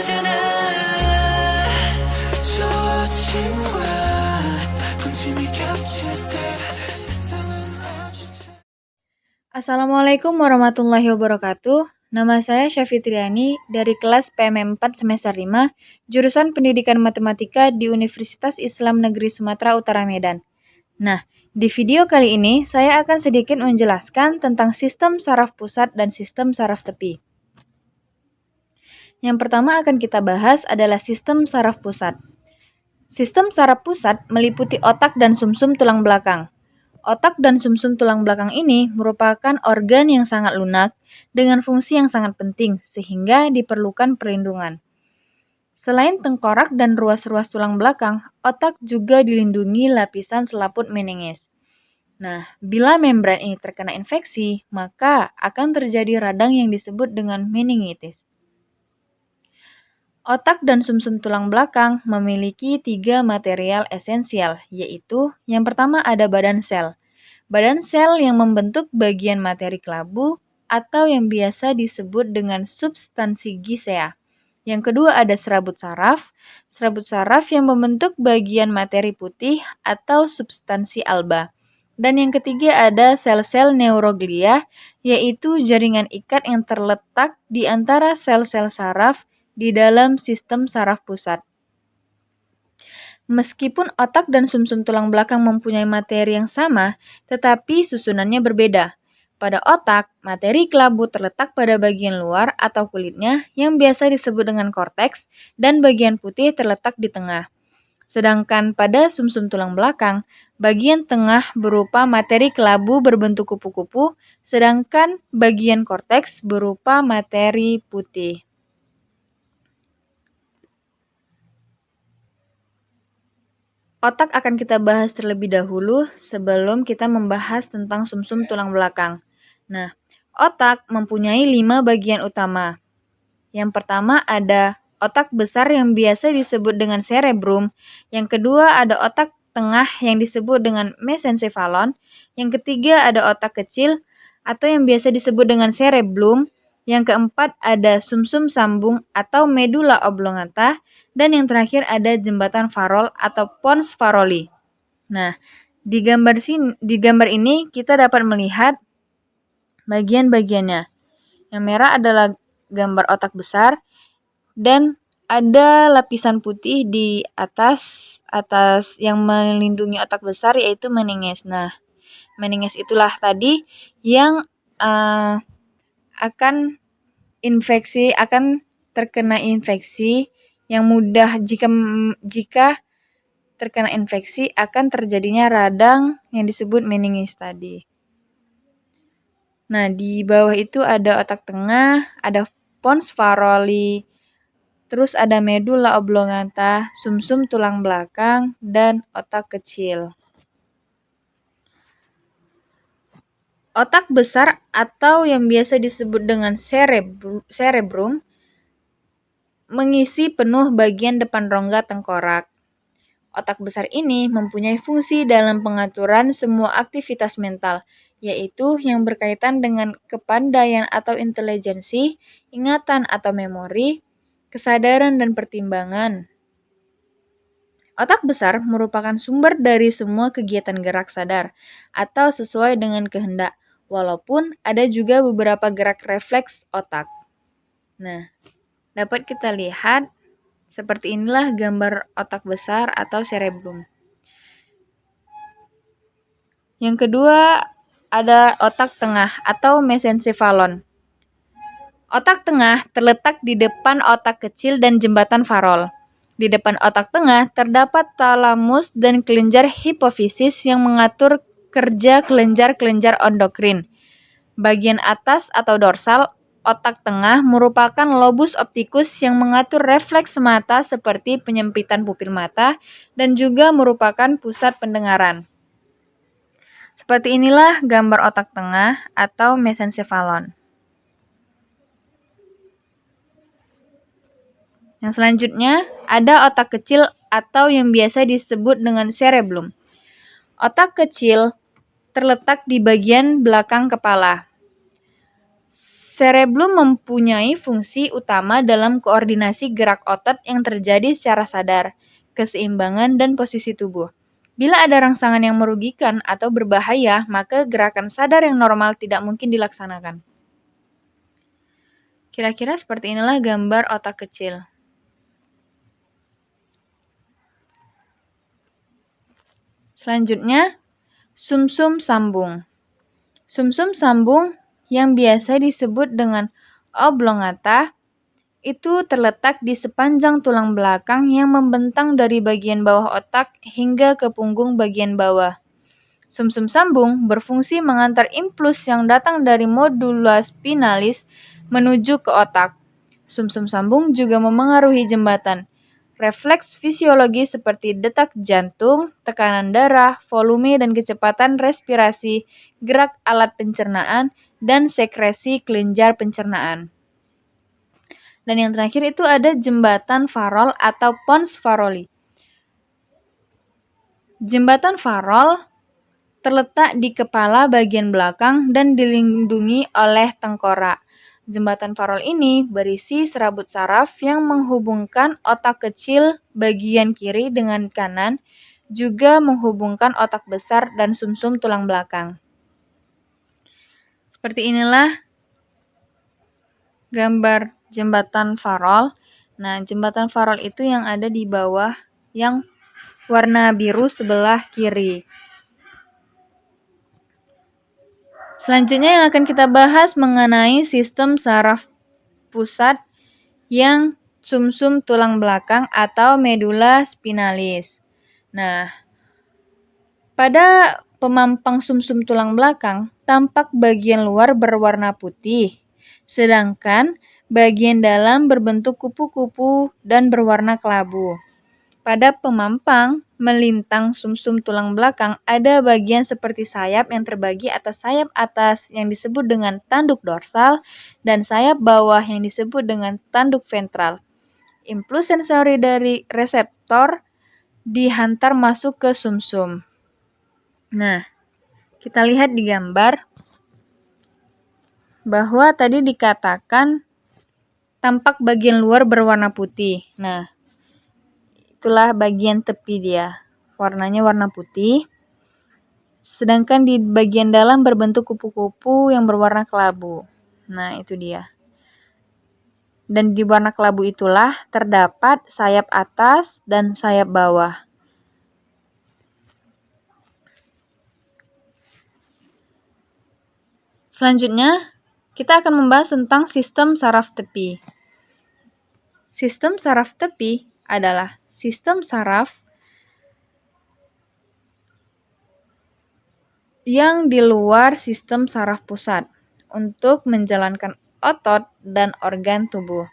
하잖아 조짐과 분짐이 겹칠 때 세상은 아주 Assalamualaikum warahmatullahi wabarakatuh. Nama saya Syafitriani dari kelas PMM 4 semester 5, jurusan Pendidikan Matematika di Universitas Islam Negeri Sumatera Utara Medan. Nah, di video kali ini saya akan sedikit menjelaskan tentang sistem saraf pusat dan sistem saraf tepi. Yang pertama akan kita bahas adalah sistem saraf pusat. Sistem saraf pusat meliputi otak dan sumsum tulang belakang. Otak dan sumsum tulang belakang ini merupakan organ yang sangat lunak dengan fungsi yang sangat penting sehingga diperlukan perlindungan. Selain tengkorak dan ruas-ruas tulang belakang, otak juga dilindungi lapisan selaput meninges. Nah, bila membran ini terkena infeksi, maka akan terjadi radang yang disebut dengan meningitis. Otak dan sumsum tulang belakang memiliki 3 material esensial, yaitu yang pertama ada badan sel. Badan sel yang membentuk bagian materi kelabu atau yang biasa disebut dengan substansi gisea. Yang kedua ada serabut saraf yang membentuk bagian materi putih atau substansi alba. Dan yang ketiga ada sel-sel neuroglia, yaitu jaringan ikat yang terletak di antara sel-sel saraf di dalam sistem saraf pusat. Meskipun otak dan sumsum tulang belakang mempunyai materi yang sama, tetapi susunannya berbeda. Pada otak, materi kelabu terletak pada bagian luar atau kulitnya yang biasa disebut dengan korteks dan bagian putih terletak di tengah. Sedangkan pada sumsum tulang belakang, bagian tengah berupa materi kelabu berbentuk kupu-kupu, sedangkan bagian korteks berupa materi putih. Otak akan kita bahas terlebih dahulu sebelum kita membahas tentang sumsum tulang belakang. Nah, otak mempunyai 5 bagian utama. Yang pertama ada otak besar yang biasa disebut dengan cerebrum. Yang kedua ada otak tengah yang disebut dengan mesencephalon. Yang ketiga ada otak kecil atau yang biasa disebut dengan cerebellum. Yang keempat ada sumsum sambung atau medulla oblongata. Dan yang terakhir ada jembatan Farol atau pons Faroli. Nah, di gambar ini kita dapat melihat bagian-bagiannya. Yang merah adalah gambar otak besar dan ada lapisan putih di atas yang melindungi otak besar yaitu meninges. Nah, meninges itulah tadi yang akan terkena infeksi yang mudah jika terkena infeksi akan terjadinya radang yang disebut meninges tadi. Nah, di bawah itu ada otak tengah, ada pons Faroli, terus ada medulla oblongata, sumsum tulang belakang, dan otak kecil. Otak besar atau yang biasa disebut dengan cerebrum mengisi penuh bagian depan rongga tengkorak. Otak besar ini mempunyai fungsi dalam pengaturan semua aktivitas mental, yaitu yang berkaitan dengan kepandaian atau intelijensi, ingatan atau memori, kesadaran dan pertimbangan. Otak besar merupakan sumber dari semua kegiatan gerak sadar atau sesuai dengan kehendak, walaupun ada juga beberapa gerak refleks otak. Nah, dapat kita lihat seperti inilah gambar otak besar atau cerebrum. Yang kedua ada otak tengah atau mesencephalon. Otak tengah terletak di depan otak kecil dan jembatan Farol. Di depan otak tengah terdapat talamus dan kelenjar hipofisis yang mengatur kerja kelenjar-kelenjar endokrin. Bagian atas atau dorsal otak tengah merupakan lobus optikus yang mengatur refleks mata seperti penyempitan pupil mata dan juga merupakan pusat pendengaran. Seperti inilah gambar otak tengah atau mesencephalon. Yang selanjutnya ada otak kecil atau yang biasa disebut dengan cerebellum. Otak kecil terletak di bagian belakang kepala. Cerebellum mempunyai fungsi utama dalam koordinasi gerak otot yang terjadi secara sadar, keseimbangan, dan posisi tubuh. Bila ada rangsangan yang merugikan atau berbahaya, maka gerakan sadar yang normal tidak mungkin dilaksanakan. Kira-kira seperti inilah gambar otak kecil. Selanjutnya, sumsum sambung. Sumsum sambung yang biasa disebut dengan oblongata itu terletak di sepanjang tulang belakang yang membentang dari bagian bawah otak hingga ke punggung bagian bawah. Sumsum sambung berfungsi mengantar impuls yang datang dari modula spinalis menuju ke otak. Sumsum sambung juga memengaruhi jembatan refleks fisiologi seperti detak jantung, tekanan darah, volume dan kecepatan respirasi, gerak alat pencernaan, dan sekresi kelenjar pencernaan. Dan yang terakhir itu ada jembatan Farol atau pons faroli. Jembatan Farol terletak di kepala bagian belakang dan dilindungi oleh tengkorak. Jembatan Farol ini berisi serabut saraf yang menghubungkan otak kecil bagian kiri dengan kanan, juga menghubungkan otak besar dan sumsum tulang belakang. Seperti inilah gambar jembatan Farol. Nah, jembatan Farol itu yang ada di bawah yang warna biru sebelah kiri. Selanjutnya yang akan kita bahas mengenai sistem saraf pusat yang sumsum tulang belakang atau medula spinalis. Nah, pada pemampang sumsum tulang belakang, tampak bagian luar berwarna putih, sedangkan bagian dalam berbentuk kupu-kupu dan berwarna kelabu. Pada pemampang melintang sumsum tulang belakang ada bagian seperti sayap yang terbagi atas sayap atas yang disebut dengan tanduk dorsal dan sayap bawah yang disebut dengan tanduk ventral. Impuls sensori dari reseptor dihantar masuk ke sumsum. Nah, kita lihat di gambar bahwa tadi dikatakan tampak bagian luar berwarna putih. Nah, itulah bagian tepi dia. Warnanya warna putih. Sedangkan di bagian dalam berbentuk kupu-kupu yang berwarna kelabu. Nah, itu dia. Dan di warna kelabu itulah terdapat sayap atas dan sayap bawah. Selanjutnya, kita akan membahas tentang sistem saraf tepi. Sistem saraf tepi adalah sistem saraf yang di luar sistem saraf pusat untuk menjalankan otot dan organ tubuh.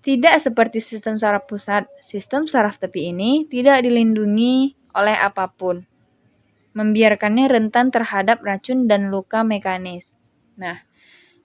Tidak seperti sistem saraf pusat, sistem saraf tepi ini tidak dilindungi oleh apapun, membiarkannya rentan terhadap racun dan luka mekanis. Nah,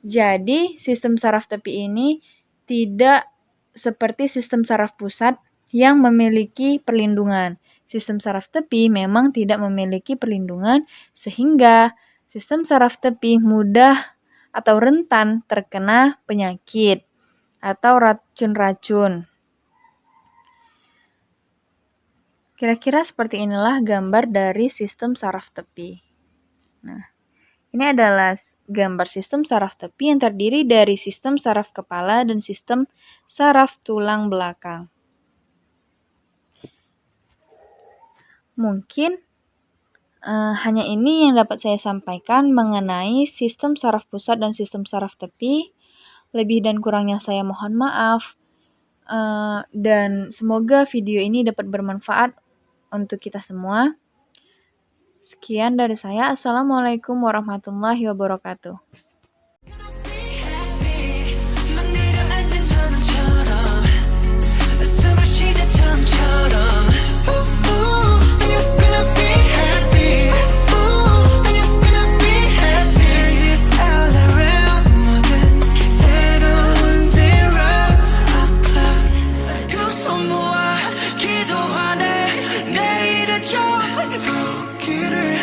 jadi sistem saraf tepi ini tidak seperti sistem saraf pusat yang memiliki perlindungan. Sistem saraf tepi memang tidak memiliki perlindungan sehingga sistem saraf tepi mudah atau rentan terkena penyakit atau racun-racun. Kira-kira seperti inilah gambar dari sistem saraf tepi. Nah, ini adalah gambar sistem saraf tepi yang terdiri dari sistem saraf kepala dan sistem saraf tulang belakang. Mungkin hanya ini yang dapat saya sampaikan mengenai sistem saraf pusat dan sistem saraf tepi. Lebih dan kurangnya saya mohon maaf. Dan semoga video ini dapat bermanfaat untuk kita semua. Sekian dari saya. Assalamualaikum warahmatullahi wabarakatuh. 길을